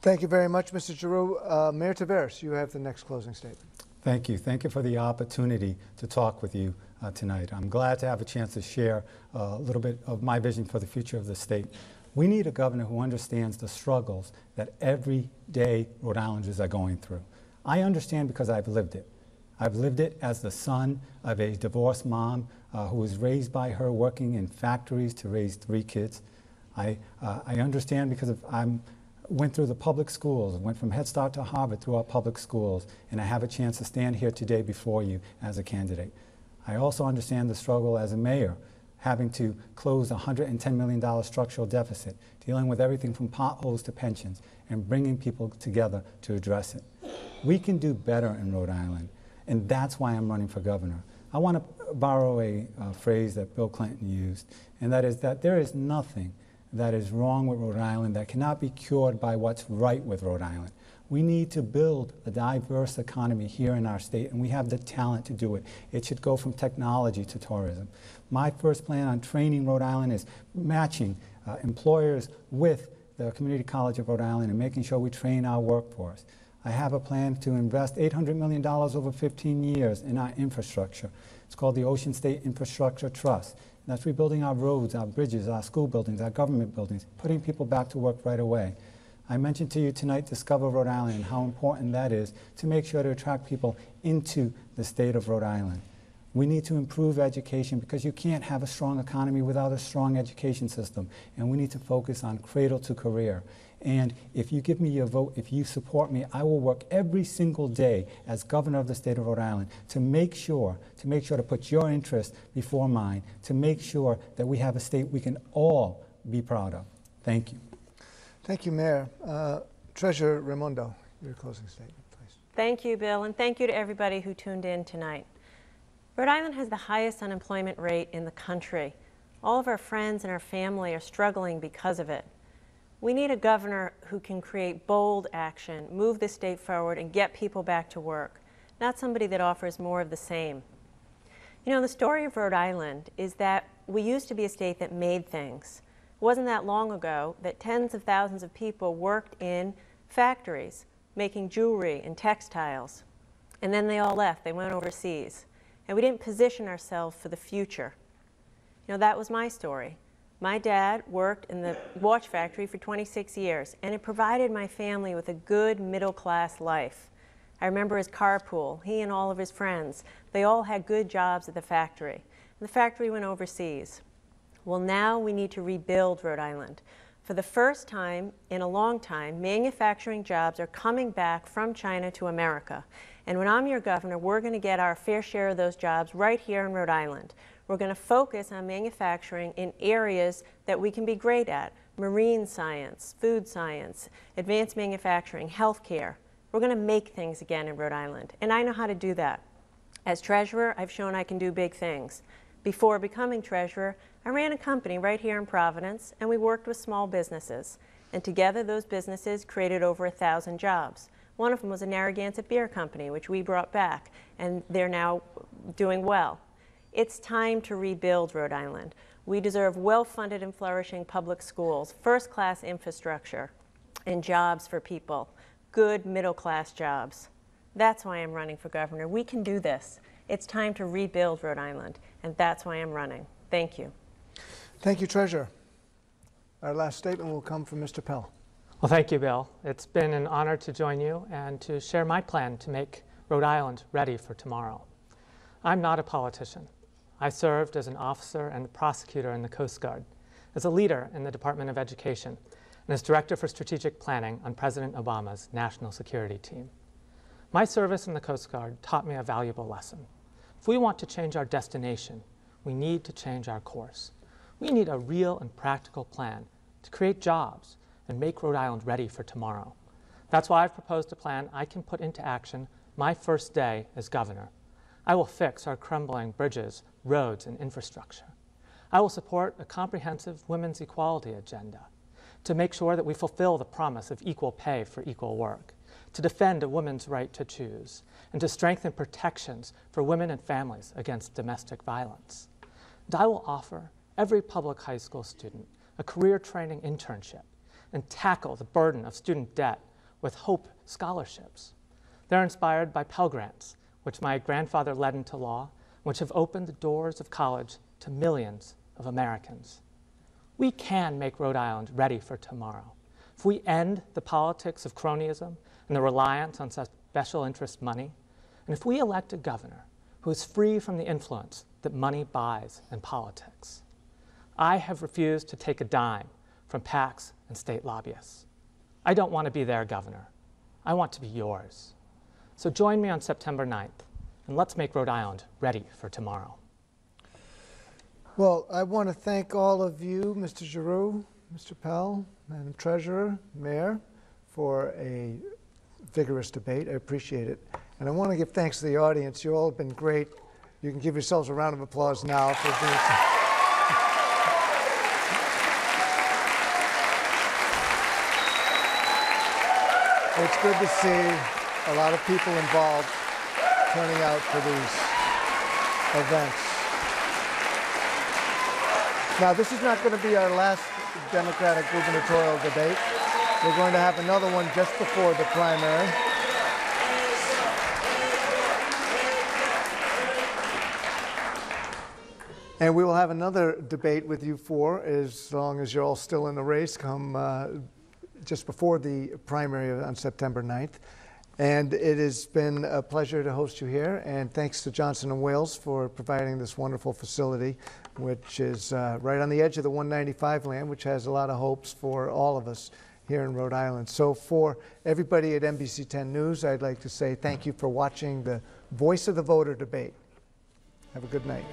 Thank you very much, Mr. Giroux. Mayor Taveras, you have the next closing statement. Thank you. Thank you for the opportunity to talk with you tonight. I'm glad to have a chance to share a little bit of my vision for the future of the state. We need a governor who understands the struggles that everyday Rhode Islanders are going through. I understand because I've lived it. I've lived it as the son of a divorced mom who was raised by her working in factories to raise 3 kids. I understand because went through the public schools, went from Head Start to Harvard through our public schools, and I have a chance to stand here today before you as a candidate. I also understand the struggle as a mayor, having to close a $110 million structural deficit, dealing with everything from potholes to pensions, and bringing people together to address it. We can do better in Rhode Island, and that's why I'm running for governor. I want to borrow a phrase that Bill Clinton used, and that is that there is nothing that is wrong with Rhode Island that cannot be cured by what's right with Rhode Island. We need to build a diverse economy here in our state, and we have the talent to do it. It should go from technology to tourism. My first plan on training Rhode Island is matching employers with the Community College of Rhode Island and making sure we train our workforce. I have a plan to invest $800 million over 15 years in our infrastructure. It's called the Ocean State Infrastructure Trust. That's rebuilding our roads, our bridges, our school buildings, our government buildings, putting people back to work right away. I mentioned to you tonight Discover Rhode Island and how important that is to make sure to attract people into the state of Rhode Island. We need to improve education because you can't have a strong economy without a strong education system. And we need to focus on cradle to career. And if you give me your vote, if you support me, I will work every single day as governor of the state of Rhode Island to make sure to put your interest before mine, to make sure that we have a state we can all be proud of. Thank you. Thank you, Mayor. Treasurer Raimondo, your closing statement, please. Thank you, Bill, and thank you to everybody who tuned in tonight. Rhode Island has the highest unemployment rate in the country. All of our friends and our family are struggling because of it. We need a governor who can create bold action, move the state forward, and get people back to work, not somebody that offers more of the same. You know, the story of Rhode Island is that we used to be a state that made things. It wasn't that long ago that tens of thousands of people worked in factories making jewelry and textiles, and then they all left. They went overseas, and we didn't position ourselves for the future. You know, that was my story. My dad worked in the watch factory for 26 years, and it provided my family with a good middle-class life. I remember his carpool, he and all of his friends. They all had good jobs at the factory. And the factory went overseas. Well, now we need to rebuild Rhode Island. For the first time in a long time, manufacturing jobs are coming back from China to America. And when I'm your governor, we're going to get our fair share of those jobs right here in Rhode Island. We're going to focus on manufacturing in areas that we can be great at: marine science, food science, advanced manufacturing, healthcare. We're going to make things again in Rhode Island, and I know how to do that. As treasurer, I've shown I can do big things. Before becoming treasurer, I ran a company right here in Providence, and we worked with small businesses. And together, those businesses created over 1,000 jobs. One of them was a Narragansett beer company, which we brought back, and they're now doing well. It's time to rebuild Rhode Island. We deserve well-funded and flourishing public schools, first-class infrastructure, and jobs for people, good middle-class jobs. That's why I'm running for governor. We can do this. It's time to rebuild Rhode Island, and that's why I'm running. Thank you. Thank you, Treasurer. Our last statement will come from Mr. Pell. Well, thank you, Bill. It's been an honor to join you and to share my plan to make Rhode Island ready for tomorrow. I'm not a politician. I served as an officer and prosecutor in the Coast Guard, as a leader in the Department of Education, and as Director for Strategic Planning on President Obama's National Security Team. My service in the Coast Guard taught me a valuable lesson. If we want to change our destination, we need to change our course. We need a real and practical plan to create jobs and make Rhode Island ready for tomorrow. That's why I've proposed a plan I can put into action my first day as governor. I will fix our crumbling bridges, roads, and infrastructure. I will support a comprehensive women's equality agenda to make sure that we fulfill the promise of equal pay for equal work, to defend a woman's right to choose, and to strengthen protections for women and families against domestic violence. And I will offer every public high school student a career training internship and tackle the burden of student debt with Hope scholarships. They're inspired by Pell Grants, which my grandfather led into law, which have opened the doors of college to millions of Americans. We can make Rhode Island ready for tomorrow. If we end the politics of cronyism and the reliance on special interest money, and if we elect a governor who is free from the influence that money buys in politics. I have refused to take a dime from PACs and state lobbyists. I don't want to be their governor. I want to be yours. So join me on September 9th, and let's make Rhode Island ready for tomorrow. Well, I want to thank all of you, Mr. Giroux, Mr. Pell, Madam Treasurer, Mayor, for a vigorous debate. I appreciate it. And I want to give thanks to the audience. You all have been great. You can give yourselves a round of applause now for being It's good to see a lot of people involved turning out for these events. Now, this is not going to be our last Democratic gubernatorial debate. We're going to have another one just before the primary. And we will have another debate with you four as long as you're all still in the race come just before the primary on September 9th. And it has been a pleasure to host you here. And thanks to Johnson & Wales for providing this wonderful facility, which is right on the edge of the 195 land, which has a lot of hopes for all of us here in Rhode Island. So for everybody at NBC 10 News, I'd like to say thank you for watching the Voice of the Voter debate. Have a good night.